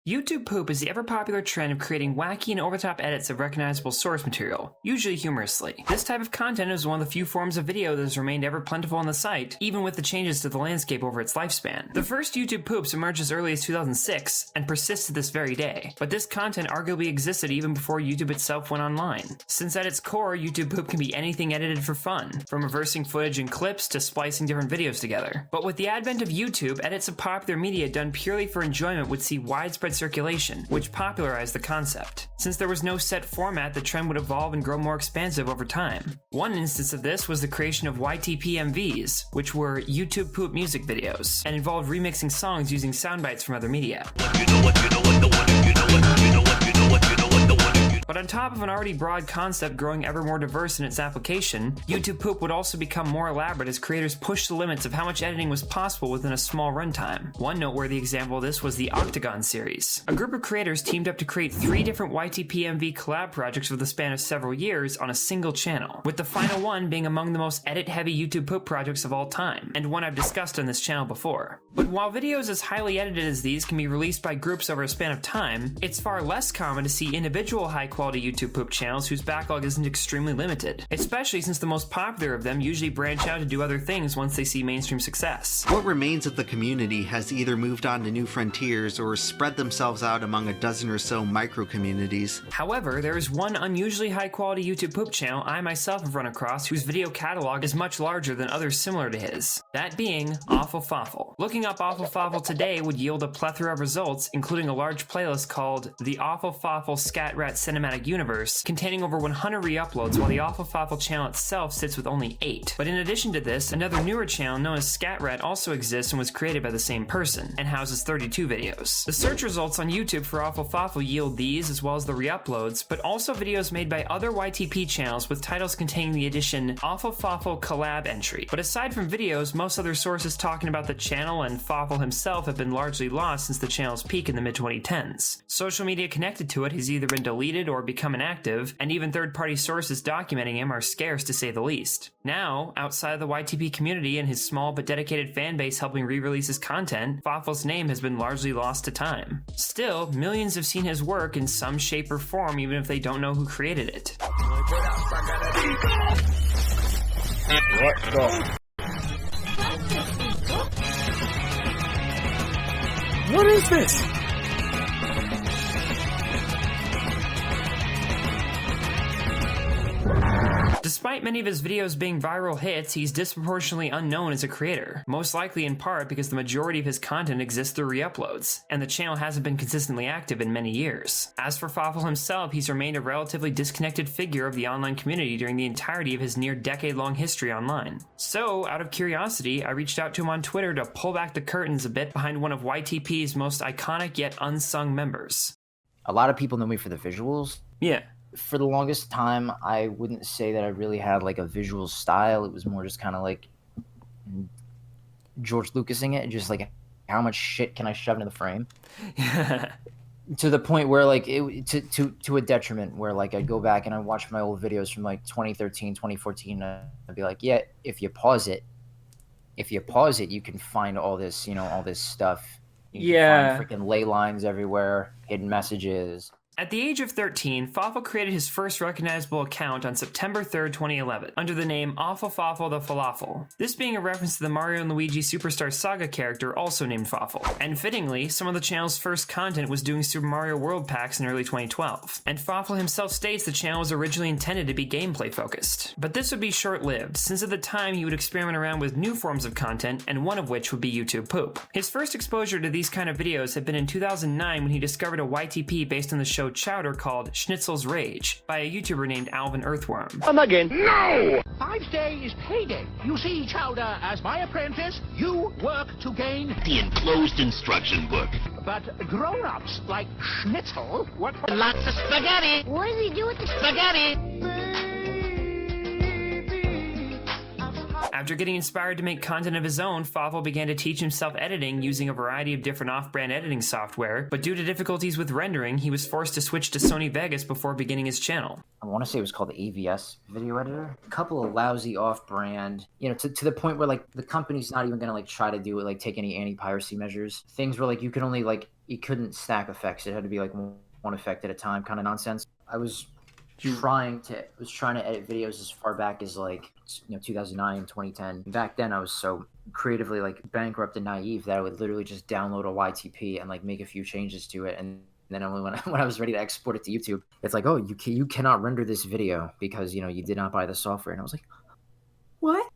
YouTube poop is the ever-popular trend of creating wacky and over-the-top edits of recognizable source material, usually humorously. This type of content is one of the few forms of video that has remained ever plentiful on the site, even with the changes to the landscape over its lifespan. The first YouTube poops emerged as early as 2006, and persist to this very day, but this content arguably existed even before YouTube itself went online. Since at its core, YouTube poop can be anything edited for fun, from reversing footage and clips to splicing different videos together. But with the advent of YouTube, edits of popular media done purely for enjoyment would see widespread circulation, which popularized the concept. Since there was no set format, the trend would evolve and grow more expansive over time. One instance of this was the creation of YTP MVs, which were YouTube poop music videos, and involved remixing songs using soundbites from other media. But on top of an already broad concept growing ever more diverse in its application, YouTube poop would also become more elaborate as creators pushed the limits of how much editing was possible within a small runtime. One noteworthy example of this was the Octagon series. A group of creators teamed up to create 3 different YTP-MV collab projects over the span of several years on a single channel, with the final one being among the most edit-heavy YouTube poop projects of all time, and one I've discussed on this channel before. But while videos as highly edited as these can be released by groups over a span of time, it's far less common to see individual high-quality YouTube poop channels whose backlog isn't extremely limited, especially since the most popular of them usually branch out to do other things once they see mainstream success. What remains of the community has either moved on to new frontiers or spread themselves out among a dozen or so micro-communities. However, there is one unusually high-quality YouTube poop channel I myself have run across whose video catalog is much larger than others similar to his, that being Fawful. Looking up Fawful today would yield a plethora of results, including a large playlist called the Fawful Scat Rat Cinematic Universe, containing over 100 re-uploads, while the Fawful channel itself sits with only 8. But in addition to this, another newer channel known as Scatrat also exists and was created by the same person, and houses 32 videos. The search results on YouTube for Fawful yield these as well as the re-uploads, but also videos made by other YTP channels with titles containing the addition Fawful collab entry. But aside from videos, most other sources talking about the channel and Fawful himself have been largely lost since the channel's peak in the mid-2010s. Social media connected to it has either been deleted or become inactive, and even third-party sources documenting him are scarce to say the least. Now, outside of the YTP community and his small but dedicated fan base helping re-release his content, Fawful's name has been largely lost to time. Still, millions have seen his work in some shape or form even if they don't know who created it. What is this? Despite many of his videos being viral hits, he's disproportionately unknown as a creator, most likely in part because the majority of his content exists through re-uploads, and the channel hasn't been consistently active in many years. As for Fawful himself, he's remained a relatively disconnected figure of the online community during the entirety of his near decade-long history online. So, out of curiosity, I reached out to him on Twitter to pull back the curtains a bit behind one of YTP's most iconic yet unsung members. A lot of people know me for the visuals. Yeah. For the longest time, I wouldn't say that I really had like a visual style. It was more just kind of like George Lucasing it, just like how much shit can I shove into the frame? To the point where like to a detriment where like I'd go back and I'd watch my old videos from like 2013, 2014, and I'd be like, yeah, if you pause it, you can find all this, all this stuff. You can find freaking ley lines everywhere, hidden messages. At the age of 13, Fawful created his first recognizable account on September 3rd, 2011, under the name Fawful the Falafel, this being a reference to the Mario and Luigi Superstar Saga character also named Fawful. And fittingly, some of the channel's first content was doing Super Mario World packs in early 2012, and Fawful himself states the channel was originally intended to be gameplay focused. But this would be short-lived, since at the time he would experiment around with new forms of content, and one of which would be YouTube poop. His first exposure to these kind of videos had been in 2009 when he discovered a YTP based on the show Chowder called Schnitzel's Rage by a YouTuber named Alvin Earthworm. Come again. No! 5 days payday. You see, Chowder, as my apprentice, you work to gain the enclosed instruction book. But grown-ups like Schnitzel, what? Lots of spaghetti. What does he do with the spaghetti? After getting inspired to make content of his own, Fawful began to teach himself editing using a variety of different off-brand editing software, but due to difficulties with rendering, he was forced to switch to Sony Vegas before beginning his channel. I want to say it was called the AVS video editor. A couple of lousy off-brand, to the point where like the company's not even gonna like try to do it, like take any anti-piracy measures. Things where like you couldn't stack effects. It had to be like one effect at a time, kind of nonsense. I was trying to edit videos as far back as 2009, 2010. Back then I was so creatively like bankrupt and naive that I would literally just download a YTP and like make a few changes to it, and then only when I was ready to export it to YouTube, it's like, oh, you cannot render this video because you did not buy the software. And I was like, what?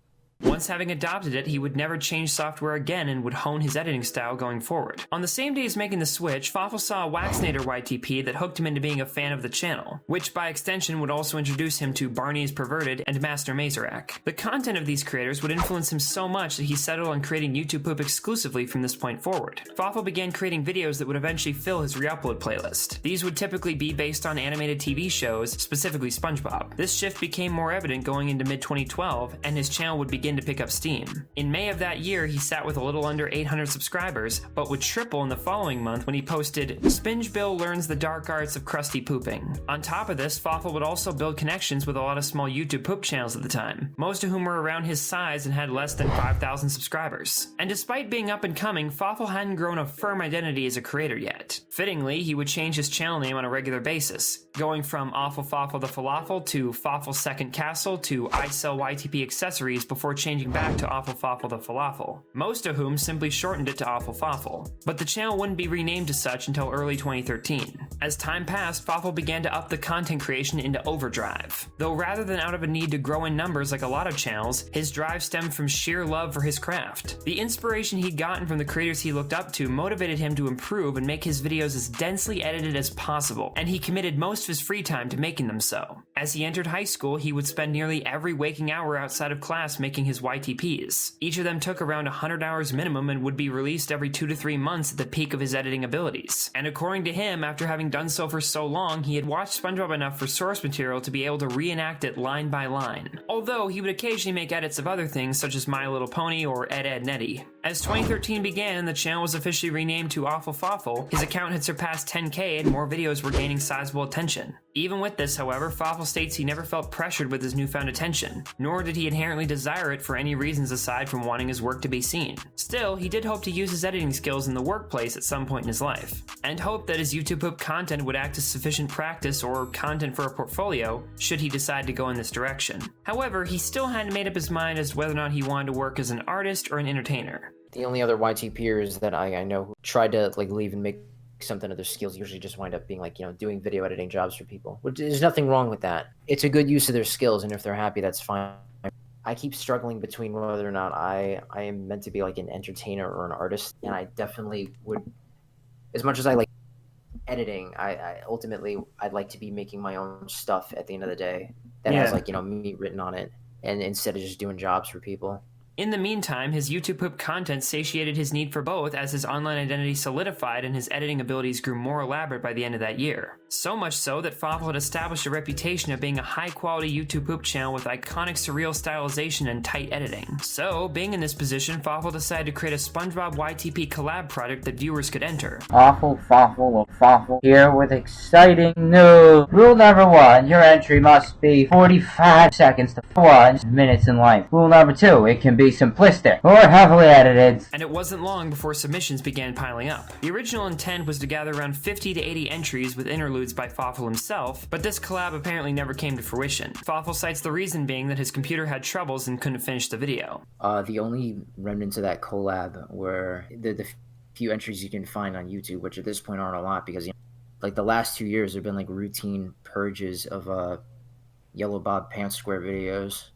Once having adopted it, he would never change software again and would hone his editing style going forward. On the same day as making the switch, Fawful saw a Waxnator YTP that hooked him into being a fan of the channel, which by extension would also introduce him to Barney's Perverted and Master Mazorak. The content of these creators would influence him so much that he settled on creating YouTube Poop exclusively from this point forward. Fawful began creating videos that would eventually fill his re-upload playlist. These would typically be based on animated TV shows, specifically SpongeBob. This shift became more evident going into mid-2012, and his channel would begin to pick up steam. In May of that year, he sat with a little under 800 subscribers, but would triple in the following month when he posted, "Spinge Bill learns the dark arts of crusty pooping." On top of this, Fawful would also build connections with a lot of small YouTube poop channels at the time, most of whom were around his size and had less than 5,000 subscribers. And despite being up and coming, Fawful hadn't grown a firm identity as a creator yet. Fittingly, he would change his channel name on a regular basis, going from Awful Fawful the Falafel to Fawful Second Castle to I Sell YTP Accessories before changing back to Awful Fawful the Falafel, most of whom simply shortened it to Awful Fawful. But the channel wouldn't be renamed as such until early 2013. As time passed, Fawful began to up the content creation into overdrive. Though rather than out of a need to grow in numbers like a lot of channels, his drive stemmed from sheer love for his craft. The inspiration he'd gotten from the creators he looked up to motivated him to improve and make his videos as densely edited as possible, and he committed most of his free time to making them so. As he entered high school, he would spend nearly every waking hour outside of class making his YTPs. Each of them took around 100 hours minimum and would be released every 2 to 3 months at the peak of his editing abilities. And according to him, after having done so for so long, he had watched SpongeBob enough for source material to be able to reenact it line by line. Although he would occasionally make edits of other things such as My Little Pony or Ed, Edd n Eddy. As 2013 began and the channel was officially renamed to Awful Fawful, his account had surpassed 10K and more videos were gaining sizable attention. Even with this, however, Fawful states he never felt pressured with his newfound attention, nor did he inherently desire it for any reasons aside from wanting his work to be seen. Still, he did hope to use his editing skills in the workplace at some point in his life, and hoped that his YouTube Poop content would act as sufficient practice or content for a portfolio should he decide to go in this direction. However, he still hadn't made up his mind as to whether or not he wanted to work as an artist or an entertainer. The only other YTPers that I know who tried to leave and make something of their skills usually just wind up being doing video editing jobs for people, which there's nothing wrong with that. It's a good use of their skills, and if they're happy, that's fine. I keep struggling between whether or not I am meant to be an entertainer or an artist, and I definitely would, as much as I like editing, I ultimately I'd like to be making my own stuff at the end of the day that has me written on it, and instead of just doing jobs for people. In the meantime, his YouTube Poop content satiated his need for both as his online identity solidified and his editing abilities grew more elaborate by the end of that year. So much so that Fawful had established a reputation of being a high-quality YouTube Poop channel with iconic surreal stylization and tight editing. So, being in this position, Fawful decided to create a SpongeBob YTP collab project that viewers could enter. Awful Fawful of Fawful here with exciting news. Rule number 1, your entry must be 45 seconds to 1 minutes in length. Rule number 2, it can be simplistic or heavily edited. And it wasn't long before submissions began piling up. The original intent was to gather around 50 to 80 entries with interludes by Fawful himself, but this collab apparently never came to fruition. Fawful cites the reason being that his computer had troubles and couldn't finish the video. The only remnants of that collab were the few entries you can find on YouTube, which at this point aren't a lot because the last 2 years there have been routine purges of Yellow Bob Pants Square videos.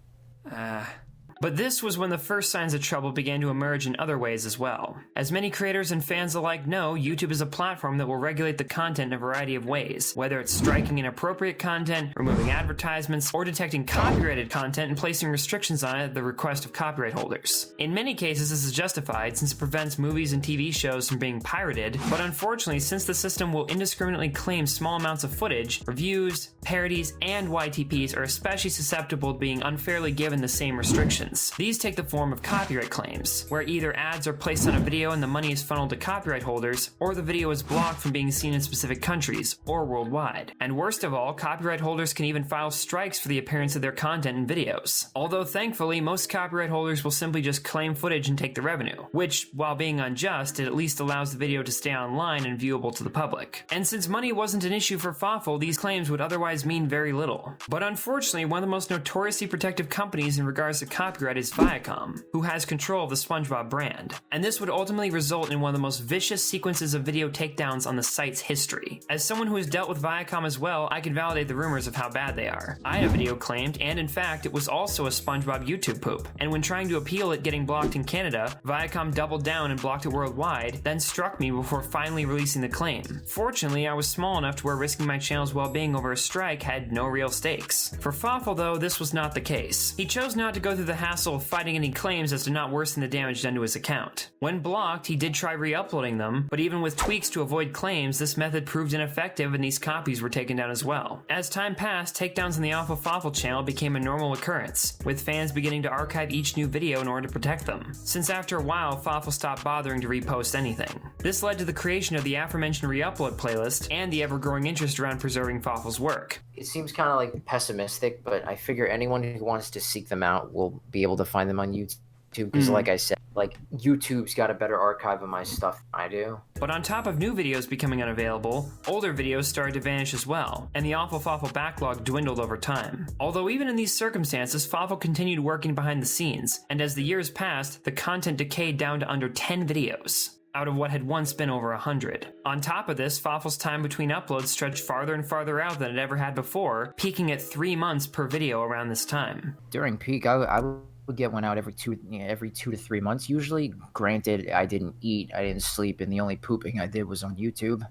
But this was when the first signs of trouble began to emerge in other ways as well. As many creators and fans alike know, YouTube is a platform that will regulate the content in a variety of ways, whether it's striking inappropriate content, removing advertisements, or detecting copyrighted content and placing restrictions on it at the request of copyright holders. In many cases, this is justified since it prevents movies and TV shows from being pirated, but unfortunately, since the system will indiscriminately claim small amounts of footage, reviews, parodies, and YTPs are especially susceptible to being unfairly given the same restrictions. restrictions. These take the form of copyright claims, where either ads are placed on a video and the money is funneled to copyright holders, or the video is blocked from being seen in specific countries, or worldwide. And worst of all, copyright holders can even file strikes for the appearance of their content in videos. Although thankfully, most copyright holders will simply just claim footage and take the revenue, which, while being unjust, it at least allows the video to stay online and viewable to the public. And since money wasn't an issue for Fawful, these claims would otherwise mean very little. But unfortunately, one of the most notoriously protective companies in regards to copyright is Viacom, who has control of the SpongeBob brand. And this would ultimately result in one of the most vicious sequences of video takedowns on the site's history. As someone who has dealt with Viacom as well, I can validate the rumors of how bad they are. I had a video claimed, and in fact, it was also a SpongeBob YouTube poop. And when trying to appeal it getting blocked in Canada, Viacom doubled down and blocked it worldwide, then struck me before finally releasing the claim. Fortunately, I was small enough to where risking my channel's well-being over a strike had no real stakes. For Fawful though, this was not the case. He chose not to go through the hassle of fighting any claims as to not worsen the damage done to his account. When blocked, he did try re-uploading them, but even with tweaks to avoid claims, this method proved ineffective and these copies were taken down as well. As time passed, takedowns on the Awful Fawful channel became a normal occurrence, with fans beginning to archive each new video in order to protect them, since after a while, Fawful stopped bothering to repost anything. This led to the creation of the aforementioned re-upload playlist and the ever-growing interest around preserving Fawful's work. It seems kind of like pessimistic, but I figure anyone who wants to seek them out will be able to find them on YouTube. Because like I said, like YouTube's got a better archive of my stuff than I do. But on top of new videos becoming unavailable, older videos started to vanish as well, and the Awful Fawful backlog dwindled over time. Although even in these circumstances, Fawful continued working behind the scenes, and as the years passed, the content decayed down to under 10 videos out of what had once been over 100. On top of this, Fawful's time between uploads stretched farther and farther out than it ever had before, peaking at 3 months per video around this time. During peak, I would get one out every 2 to 3 months. Usually, granted, I didn't eat, I didn't sleep, and the only pooping I did was on YouTube.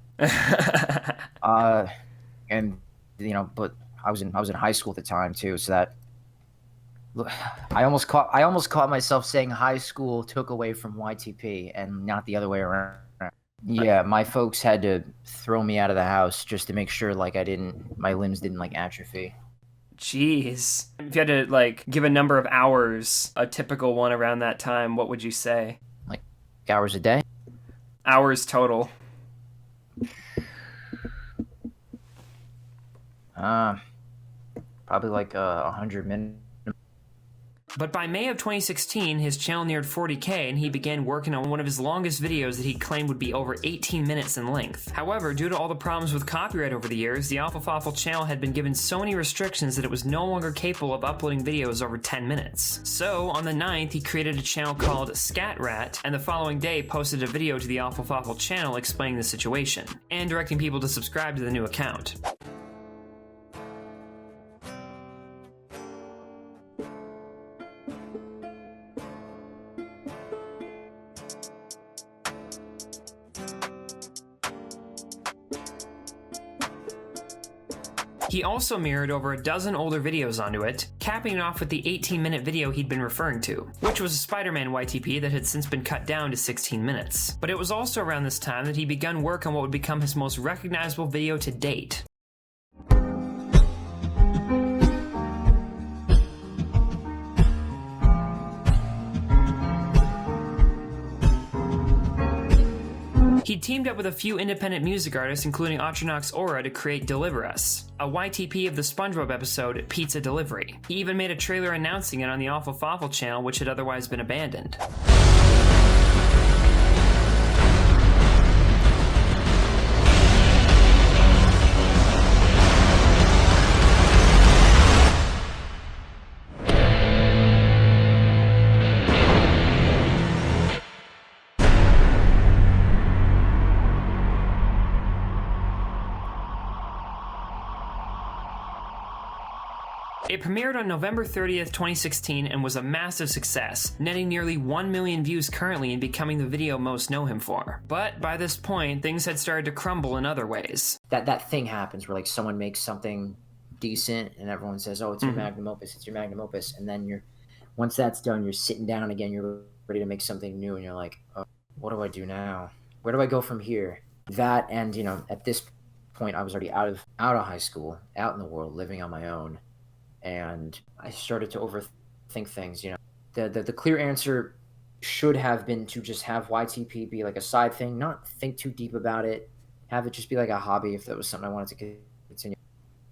And you know, but I was in high school at the time too, so that. Look, I almost caught myself saying high school took away from YTP and not the other way around. Yeah, my folks had to throw me out of the house just to make sure like my limbs didn't like atrophy. Jeez. If you had to like give a number of hours, a typical one around that time, what would you say? Like hours a day? Hours total. Probably like 100 minutes. But by May of 2016, his channel neared 40K and he began working on one of his longest videos that he claimed would be over 18 minutes in length. However, due to all the problems with copyright over the years, the Awful Fawful channel had been given so many restrictions that it was no longer capable of uploading videos over 10 minutes. So, on the 9th, he created a channel called Scat Rat, and the following day posted a video to the Awful Fawful channel explaining the situation, and directing people to subscribe to the new account. He also mirrored over a dozen older videos onto it, capping it off with the 18-minute video he'd been referring to, which was a Spider-Man YTP that had since been cut down to 16 minutes. But it was also around this time that he begun work on what would become his most recognizable video to date. He teamed up with a few independent music artists, including Atronox Aura, to create Deliver Us, a YTP of the SpongeBob episode Pizza Delivery. He even made a trailer announcing it on the Awful Fawful channel, which had otherwise been abandoned. It premiered on November 30th, 2016 and was a massive success, netting nearly 1 million views currently and becoming the video most know him for. But by this point, things had started to crumble in other ways. That thing happens where like someone makes something decent and everyone says, oh, it's your magnum opus, it's your magnum opus, and then once that's done, you're sitting down again, you're ready to make something new, and you're like, oh, what do I do now? Where do I go from here? That, and you know, at this point I was already out of high school, out in the world, living on my own. And I started to overthink things, you know. The clear answer should have been to just have YTP be like a side thing, not think too deep about it, have it just be like a hobby if that was something I wanted to continue.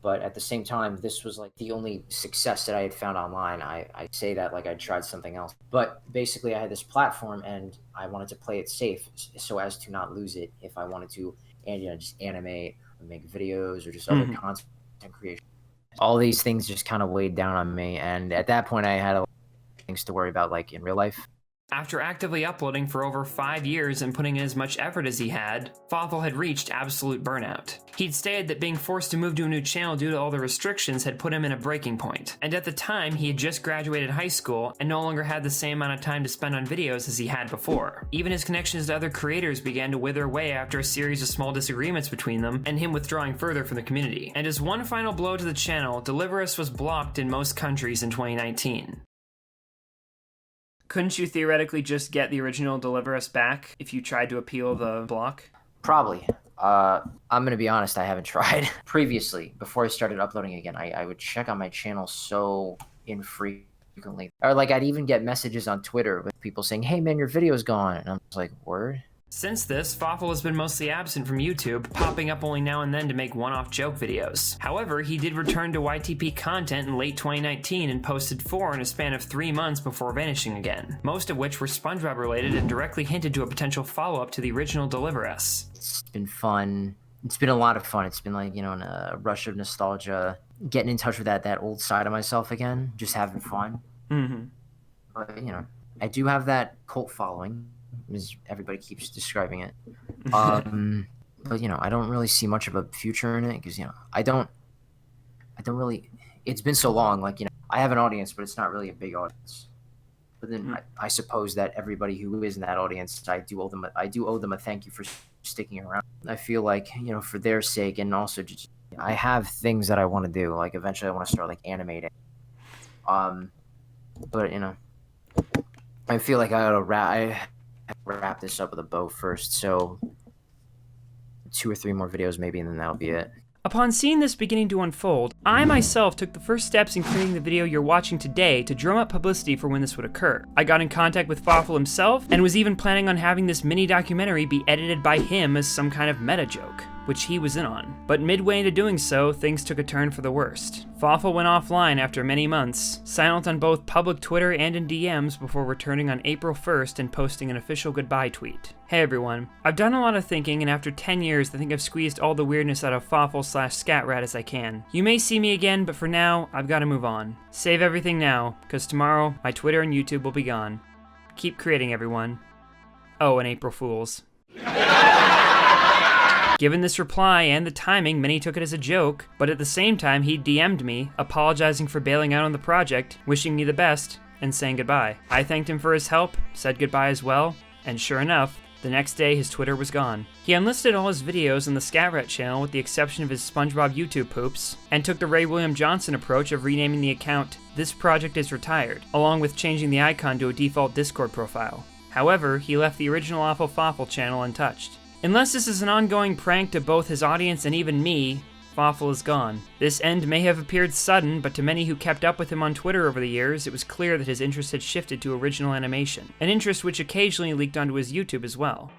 But at the same time, this was like the only success that I had found online. I say that like I tried something else. But basically I had this platform and I wanted to play it safe so as to not lose it if I wanted to, and just animate or make videos or just other content creation. All these things just kind of weighed down on me, and at that point I had a lot of things to worry about, like in real life. After actively uploading for over 5 years and putting in as much effort as he had, Fawful had reached absolute burnout. He'd stated that being forced to move to a new channel due to all the restrictions had put him in a breaking point, and at the time he had just graduated high school and no longer had the same amount of time to spend on videos as he had before. Even his connections to other creators began to wither away after a series of small disagreements between them and him withdrawing further from the community. And as one final blow to the channel, Deliver Us was blocked in most countries in 2019. Couldn't you theoretically just get the original Deliver Us back if you tried to appeal the block? Probably. I'm going to be honest, I haven't tried. Previously, before I started uploading again, I would check on my channel so infrequently. Or like I'd even get messages on Twitter with people saying, hey man, your video's gone. And I'm just like, word? Since this, Fawful has been mostly absent from YouTube, popping up only now and then to make one-off joke videos. However, he did return to YTP content in late 2019 and posted 4 in a span of 3 months before vanishing again, most of which were SpongeBob related and directly hinted to a potential follow-up to the original Deliver Us. It's been fun. It's been a lot of fun. It's been like, in a rush of nostalgia, getting in touch with that old side of myself again, just having fun. But, I do have that cult following, as everybody keeps describing it. But I don't really see much of a future in it because I don't really. It's been so long. Like I have an audience, but it's not really a big audience. But then I suppose that everybody who is in that audience, I do owe them a thank you for sticking around. I feel like for their sake, and also just I have things that I want to do. Like eventually, I want to start like animating. But I feel like I gotta wrap this up with a bow first, so 2 or 3 more videos maybe, and then that'll be it. Upon seeing this beginning to unfold, I myself took the first steps in creating the video you're watching today to drum up publicity for when this would occur. I got in contact with Fawful himself, and was even planning on having this mini documentary be edited by him as some kind of meta joke, which he was in on. But midway into doing so, things took a turn for the worst. Fawful went offline after many months, silent on both public Twitter and in DMs before returning on April 1st and posting an official goodbye tweet. Hey everyone, I've done a lot of thinking, and after 10 years I think I've squeezed all the weirdness out of Fawful/Scatrat as I can. You may see me again, but for now, I've gotta move on. Save everything now, cause tomorrow, my Twitter and YouTube will be gone. Keep creating, everyone. Oh, and April Fools. Given this reply and the timing, many took it as a joke, but at the same time he DM'd me, apologizing for bailing out on the project, wishing me the best, and saying goodbye. I thanked him for his help, said goodbye as well, and sure enough, the next day his Twitter was gone. He unlisted all his videos on the Scatrat channel with the exception of his SpongeBob YouTube poops, and took the Ray William Johnson approach of renaming the account This Project is Retired, along with changing the icon to a default Discord profile. However, he left the original Awful Fawful channel untouched. Unless this is an ongoing prank to both his audience and even me, Fawful is gone. This end may have appeared sudden, but to many who kept up with him on Twitter over the years, it was clear that his interest had shifted to original animation, an interest which occasionally leaked onto his YouTube as well.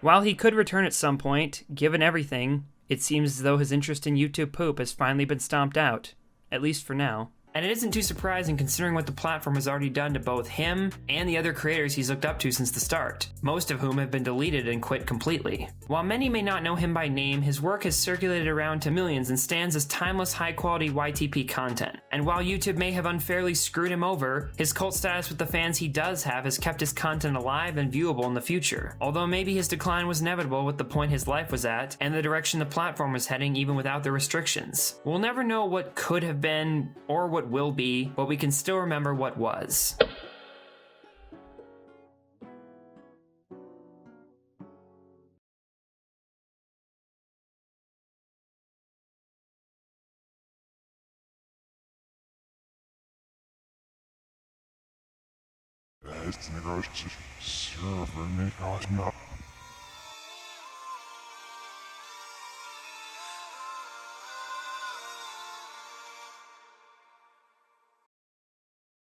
While he could return at some point, given everything, it seems as though his interest in YouTube poop has finally been stomped out, at least for now. And it isn't too surprising considering what the platform has already done to both him and the other creators he's looked up to since the start, most of whom have been deleted and quit completely. While many may not know him by name, his work has circulated around to millions and stands as timeless high-quality YTP content. And while YouTube may have unfairly screwed him over, his cult status with the fans he does have has kept his content alive and viewable in the future. Although maybe his decline was inevitable with the point his life was at, and the direction the platform was heading even without the restrictions. We'll never know what could have been, or what will be, but we can still remember what was.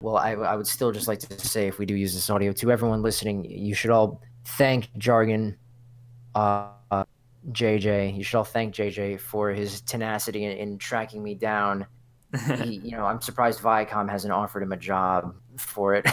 Well, I would still just like to say, if we do use this audio, to everyone listening, you should all thank Jargon, JJ. You should all thank JJ for his tenacity in tracking me down. I'm surprised Viacom hasn't offered him a job for it.